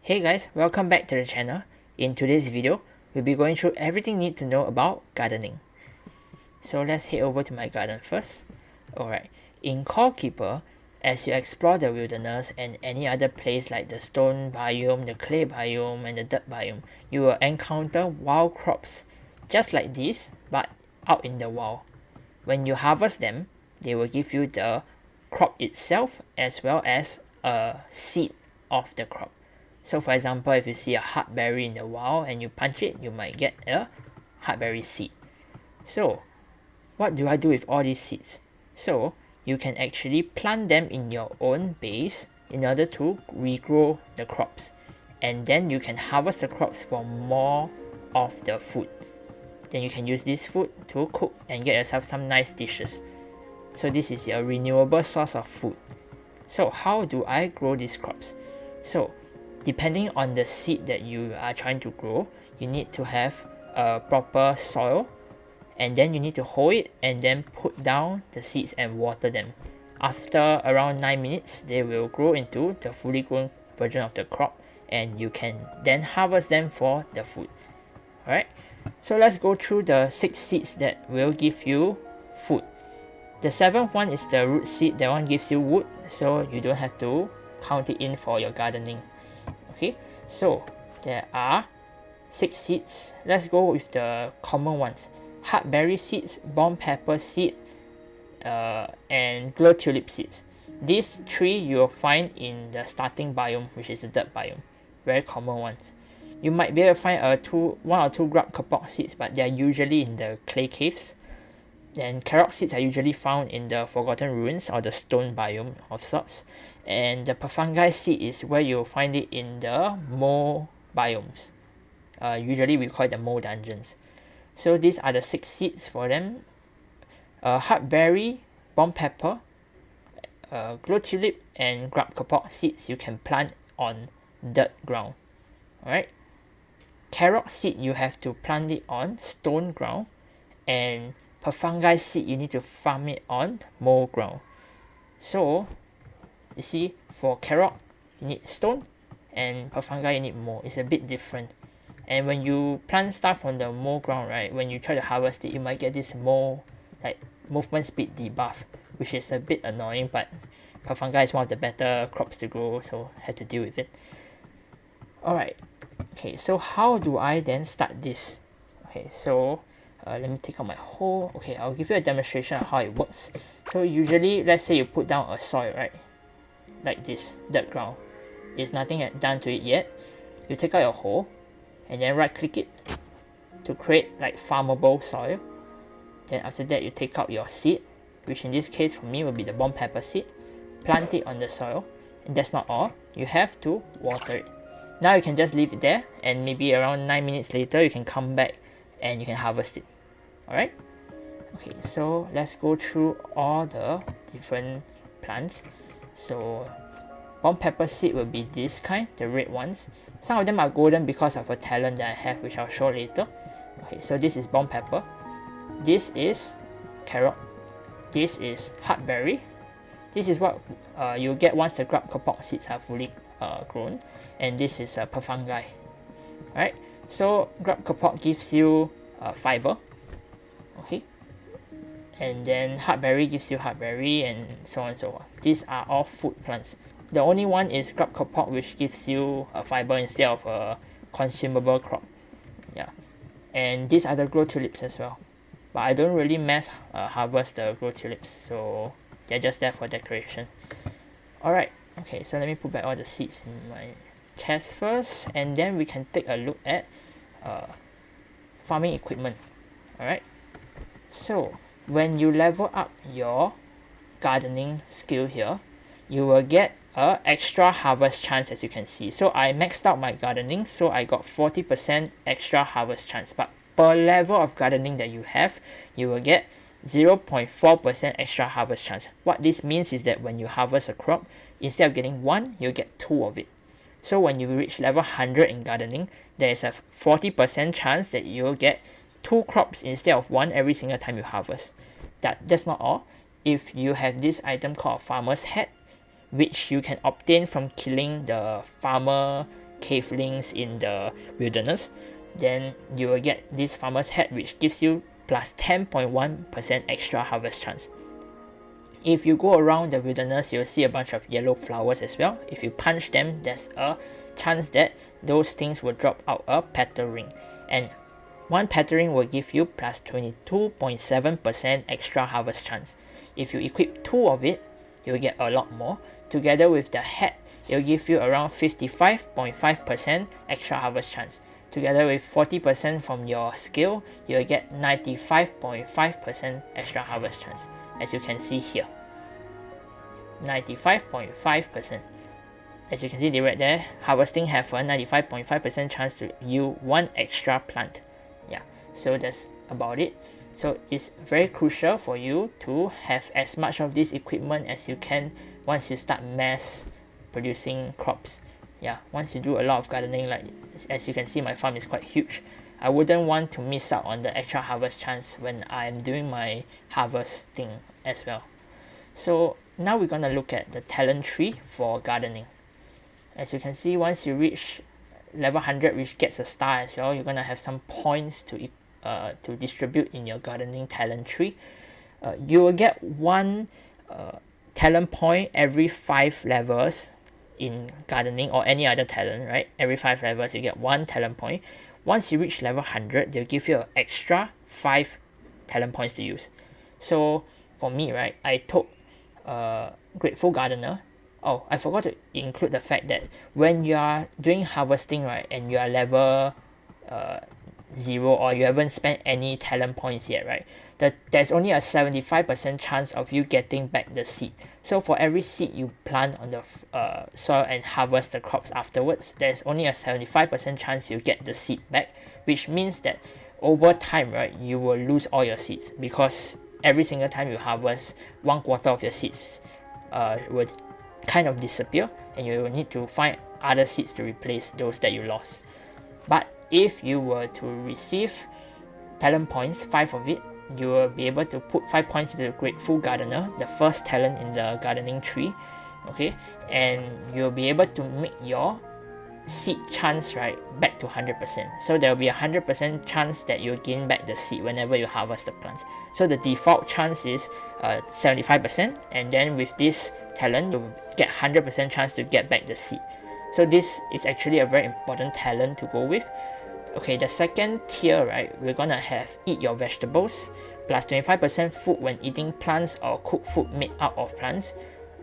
Hey guys, welcome back to the channel. In today's video, we'll be going through everything you need to know about gardening. So let's head over to my garden first. Alright, in Core Keeper, as you explore the wilderness and any other place like the stone biome, the clay biome and the dirt biome, you will encounter wild crops just like this but out in the wild. When you harvest them, they will give you the crop itself as well as a seed of the crop. So for example, if you see a heartberry in the wild and you punch it, you might get a heartberry seed. So what do I do with all these seeds? So you can actually plant them in your own base in order to regrow the crops. And then you can harvest the crops for more of the food. Then you can use this food to cook and get yourself some nice dishes. So this is a renewable source of food. So how do I grow these crops? So depending on the seed that you are trying to grow, you need to have a proper soil, and then you need to hold it and then put down the seeds and water them. After around 9 minutes, they will grow into the fully grown version of the crop, and you can then harvest them for the food. Alright, so let's go through the 6 seeds that will give you food. The 7th one is the root seed. That one gives you wood, so you don't have to count it in for your gardening. Okay, so there are 6 seeds. Let's go with the common ones. Heartberry seeds, bomb pepper seed, and glow tulip seeds. These 3 you will find in the starting biome, which is the dirt biome. Very common ones. You might be able to find 1 or 2 grub kapok seeds, but they are usually in the clay caves. Then Carrock seeds are usually found in the forgotten ruins or the stone biome of sorts. And the Puffungi seed is where you'll find it in the mole biomes. Usually we call it the mole dungeons. So these are the 6 seeds for them. Heartberry, bomb pepper, glow tulip and grub kapok seeds you can plant on dirt ground. Alright. Carrock seed you have to plant it on stone ground, and Puffungi seed you need to farm it on mole ground. So you see, for Carrock you need stone, and Puffungi you need mole. It's a bit different. And when you plant stuff on the mole ground, right, when you try to harvest it, you might get this mole like movement speed debuff, which is a bit annoying, but Puffungi is one of the better crops to grow, so I had to deal with it. Alright, okay, so how do I then start this? Okay, so let me take out my hoe. Okay, I'll give you a demonstration of how it works. So usually, let's say you put down a soil, right? Like this, dirt ground. There's nothing done to it yet. You take out your hoe and then right click it to create like farmable soil. Then after that you take out your seed, which in this case for me will be the bomb pepper seed. Plant it on the soil, and that's not all. You have to water it. Now you can just leave it there, and maybe around 9 minutes later you can come back and you can harvest it. Alright? Okay, so let's go through all the different plants. So bomb pepper seed will be this kind, the red ones. Some of them are golden because of a talent that I have, which I'll show later. Okay, so this is bomb pepper. This is Carrock. This is heartberry. This is what you get once the grub kapok seeds are fully grown. And this is Puffungi. Alright, so grub kapok gives you fiber. Okay, and then heartberry gives you heartberry, and so on and so on. These are all food plants. The only one is grub kapok, which gives you a fiber instead of a consumable crop. Yeah, and these are the glow tulips as well. But I don't really mass harvest the glow tulips, so they're just there for decoration. Alright, okay, so let me put back all the seeds in my chest first, and then we can take a look at farming equipment. Alright, so when you level up your gardening skill here, you will get a extra harvest chance, as you can see. So I maxed out my gardening, so I got 40% extra harvest chance, but per level of gardening that you have, you will get 0.4% extra harvest chance. What this means is that when you harvest a crop, instead of getting 1, you'll get 2 of it. So when you reach level 100 in gardening, there is a 40% chance that you'll get 2 crops instead of 1 every single time you harvest. That's not all. If you have this item called Farmer's Hat, which you can obtain from killing the farmer cavelings in the wilderness, then you will get this farmer's hat, which gives you plus 10.1% extra harvest chance. If you go around the wilderness, you'll see a bunch of yellow flowers as well. If you punch them, there's a chance that those things will drop out a petal ring, and one petal ring will give you plus 22.7% extra harvest chance. If you equip 2 of it, you'll get a lot more. Together with the hat, it'll give you around 55.5% extra harvest chance. Together with 40% from your skill, you'll get 95.5% extra harvest chance, as you can see here. 95.5%. As you can see right there, harvesting have a 95.5% chance to yield 1 extra plant. Yeah, so that's about it. So it's very crucial for you to have as much of this equipment as you can once you start mass producing crops. Yeah, once you do a lot of gardening, like as you can see, my farm is quite huge. I wouldn't want to miss out on the extra harvest chance when I'm doing my harvesting as well. So now we're gonna look at the talent tree for gardening. As you can see, once you reach level 100, which gets a star as well, you're gonna have some points to distribute in your gardening talent tree. You will get 1 talent point every 5 levels in gardening or any other talent, right? Every 5 levels you get 1 talent point. Once you reach level 100, they'll give you an extra 5 talent points to use. So for me, right, I took Grateful Gardener. Oh, I forgot to include the fact that when you are doing harvesting, right, and you are level 0 or you haven't spent any talent points yet, right, there's only a 75% chance of you getting back the seed. So for every seed you plant on the soil and harvest the crops afterwards, there's only a 75% chance you get the seed back, which means that over time, right, you will lose all your seeds, because every single time you harvest, 1/4 of your seeds will kind of disappear, and you will need to find other seeds to replace those that you lost. But if you were to receive talent points, 5 of it, you will be able to put 5 points to the Grateful Gardener, the first talent in the gardening tree, okay, and you'll be able to make your seed chance, right, back to 100%. So there will be a 100% chance that you'll gain back the seed whenever you harvest the plants. So the default chance is 75%, and then with this talent you'll get 100% chance to get back the seed. So this is actually a very important talent to go with. Okay, the second tier, right, we're gonna have Eat Your Vegetables, plus 25% food when eating plants or cooked food made out of plants,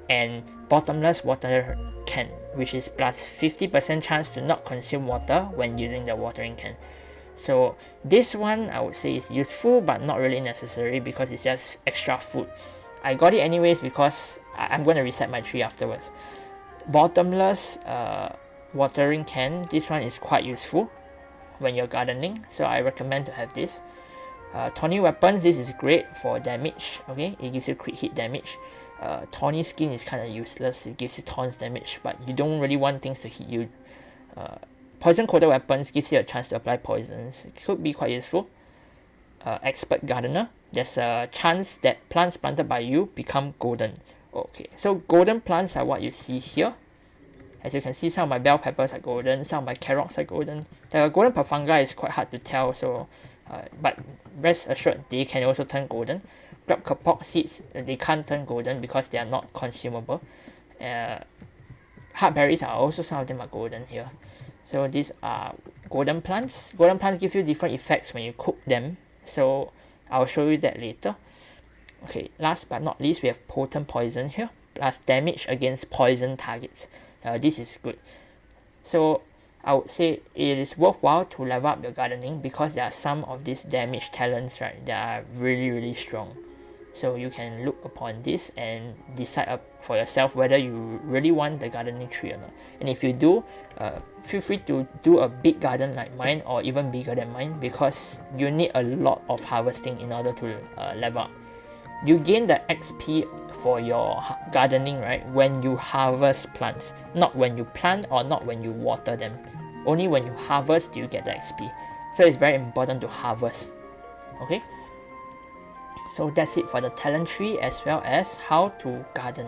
and Bottomless Water Can, which is plus 50% chance to not consume water when using the watering can. So this one I would say is useful but not really necessary, because it's just extra food. I got it anyways because I'm going to reset my tree afterwards. Bottomless watering can, this one is quite useful when you're gardening, so I recommend to have this. Thorny Weapons, this is great for damage, okay, it gives you crit hit damage. Thorny Skin is kind of useless, it gives you thorns damage, but you don't really want things to hit you. Poison Coated Weapons gives you a chance to apply poisons, it could be quite useful. Expert Gardener, there's a chance that plants planted by you become golden. Okay, so golden plants are what you see here. As you can see, some of my bell peppers are golden, some of my carrots are golden. The golden Puffungi is quite hard to tell, so but rest assured they can also turn golden. Grab Kapok seeds, they can't turn golden because they are not consumable. Heartberries are also, some of them are golden here. So these are golden plants. Golden plants give you different effects when you cook them, so I'll show you that later. Okay, last but not least, we have Potent Poison here, plus damage against poison targets. This is good. So I would say it is worthwhile to level up your gardening, because there are some of these damage talents, right, that are really strong. So you can look upon this and decide for yourself whether you really want the gardening tree or not. And if you do, feel free to do a big garden like mine or even bigger than mine, because you need a lot of harvesting in order to level up. You gain the XP for your gardening, right, when you harvest plants, not when you plant or not when you water them. Only when you harvest do you get the XP. So it's very important to harvest. Okay, so that's it for the talent tree as well as how to garden,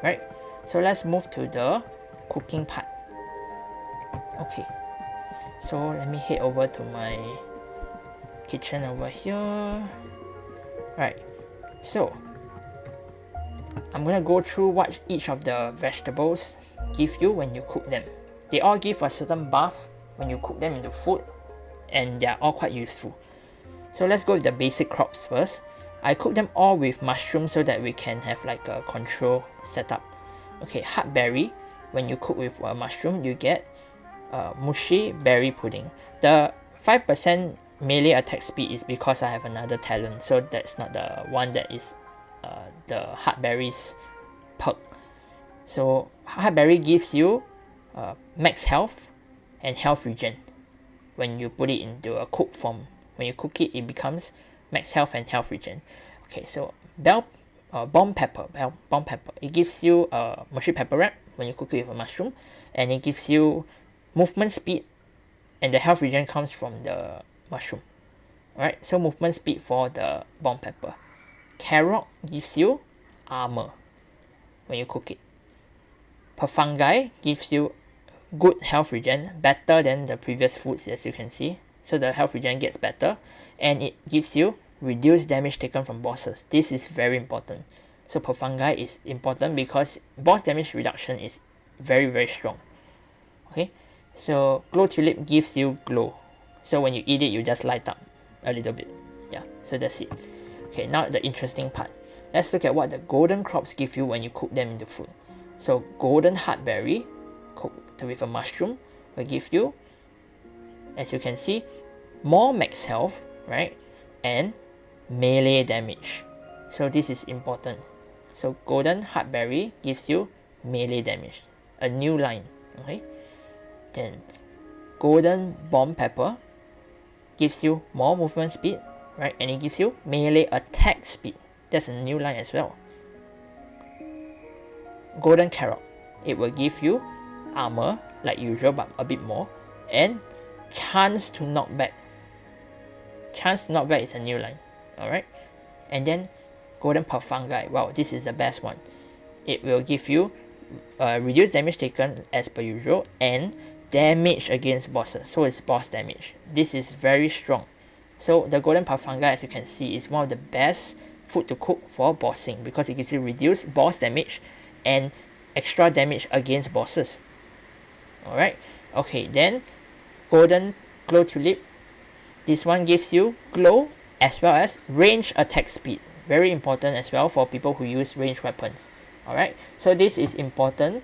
right? So let's move to the cooking part. Okay, so let me head over to my kitchen over here. Alright, so I'm gonna go through what each of the vegetables give you when you cook them. They all give a certain buff when you cook them into food, and they are all quite useful. So let's go with the basic crops first. I cook them all with mushrooms so that we can have like a control setup. Okay, heartberry, when you cook with a mushroom, you get mushy berry pudding. The 5% melee attack speed is because I have another talent, so that's not the one that is the heartberry's perk. So heartberry gives you max health and health regen when you put it into a cooked form. When you cook it, it becomes max health and health regen. Okay, so bomb pepper. It gives you a mushy pepper wrap when you cook it with a mushroom, and it gives you movement speed, and the health regen comes from the mushroom. Alright, so movement speed for the bomb pepper. Carrock gives you armor when you cook it. Puffungi gives you good health regen, better than the previous foods, as you can see. So the health regen gets better, and it gives you reduced damage taken from bosses. This is very important. So Puffungi is important because boss damage reduction is very strong. Okay, so glow tulip gives you glow. So when you eat it, you just light up a little bit. Yeah, so that's it. Okay, now the interesting part. Let's look at what the golden crops give you when you cook them into food. So golden heartberry cooked with a mushroom will give you, as you can see, more max health, right? And melee damage. So this is important. So golden heartberry gives you melee damage. A new line. Okay. Then golden bomb pepper gives you more movement speed, right? And it gives you melee attack speed. That's a new line as well. Golden carrot, it will give you armor like usual but a bit more, and chance to knock back. Chance to knock back is a new line. Alright. And then golden Puffungi. Wow, this is the best one. It will give you reduced damage taken as per usual, and damage against bosses. So it's boss damage. This is very strong. So the golden Puffungi, as you can see, is one of the best food to cook for bossing because it gives you reduced boss damage and extra damage against bosses. Alright. Okay, then golden glow tulip. This one gives you glow as well as range attack speed. Very important as well for people who use ranged weapons. Alright, so this is important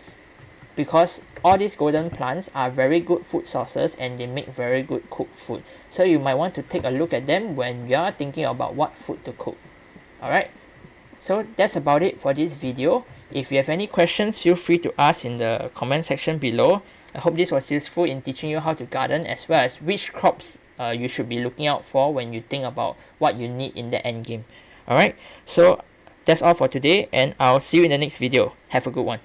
because all these golden plants are very good food sources and they make very good cooked food. So you might want to take a look at them when you are thinking about what food to cook. Alright, so that's about it for this video. If you have any questions, feel free to ask in the comment section below. I hope this was useful in teaching you how to garden as well as which crops you should be looking out for when you think about what you need in the end game. Alright, so that's all for today, and I'll see you in the next video. Have a good one.